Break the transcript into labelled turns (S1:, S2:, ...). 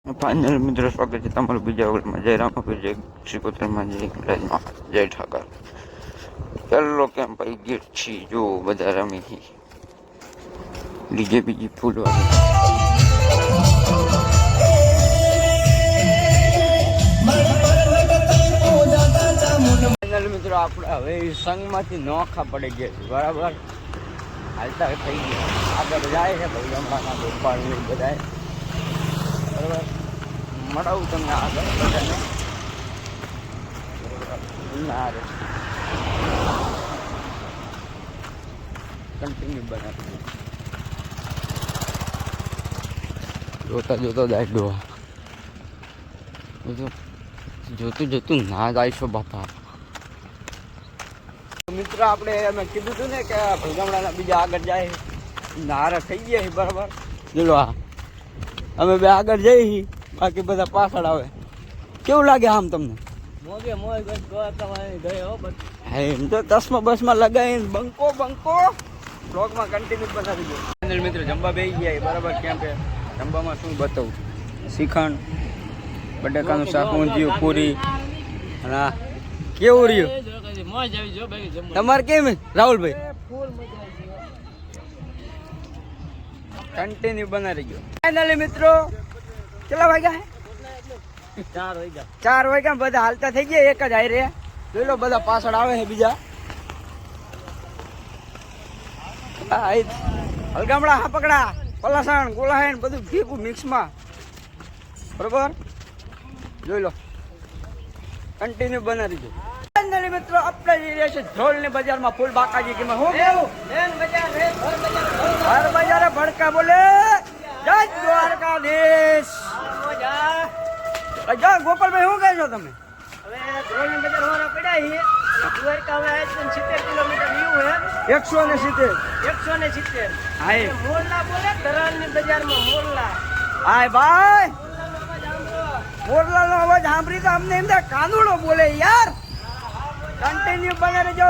S1: final મિત્રો સ્વાગત છે તમારું બીજા ઓવરમાં જય રામપુર જય શ્રીકોત્રમાં જય રાજમાં જય ઠાકર પહેલો કેમ્પ આવી ગેટ છે જો બધા રમી ડીજે બીજી ફૂલ ફાઇનલ મિત્રો આપણે હવે સંઘમાંથી નોખા પડી ગયા છે બરાબર હાલતા થઈ ગયા આગળ જાય છે ભાઈ હમણાં ગોપાલ બધા બરાબર મળાવું તમને આગળ બધાને કન્ટિન્યુ બનાવી જોતા જોતા દાડો જોતું જોતું ના જાયશો બાપા મિત્રો આપણે અમે કીધું હતું ને કે ભલગામડાના બીજા આગળ જાય નારા થઈ ગયા છે બરાબર જોલો આ અમે બે આગળ જઈએ બાકી બધા પાછળ આવે કેવું લાગે આમ તમને
S2: મોગે મોય ગયો
S1: એમ તો તસમાં બસમાં લગાવીને બંકો બ્લોગમાં કન્ટિન્યુ બનાવી દો ફાઇનલ મિત્રો જમવા બેસી ગયા બરાબર કેમ્પે જમવામાં શું બતાવું શ્રીખંડ બટાકાનું શાક ઊંધિયું પૂરી અને કેવું રહ્યું તમારે કેમ રાહુલભાઈ કન્ટિન્યુ બનાવી ગયો ફાઇનલી મિત્રો કેટલા વાગ્યા 4 વાગ્યા બધા હાલતા થઈ ગયા એક જ હાઈ રે જોઈ લો બધા પાછળ આવે છે બીજા હલગામડા હાપકડા પલાસણ ગોલાહેન બધું ભેગું મિક્સમાં બરોબર જોઈ લો કન્ટિન્યુ બનાવી દો મિત્રો આપણે જઈ રહ્યા છે ધ્રોલની બજારમાં ફૂલ બાકાજી કિંમત હું કેવું હર બજારે ભડકા બોલે જય દ્વારકાધીશ જા ગોપાલભાઈ શું કહે છો તમે
S2: હવે ધ્રોલની બજાર હોરા પડ્યા છે દ્વારકા હવે 70 કિલોમીટર નીવું હે
S1: 170
S2: હા મોરલા બોલે ધરાલની બજારમાં મોરલા
S1: હાય ભાઈ મોરલાનો અવાજ સાંભળી તો અમને એમ કાનુડો બોલે યાર કન્ટિન્યુ બને રહેજો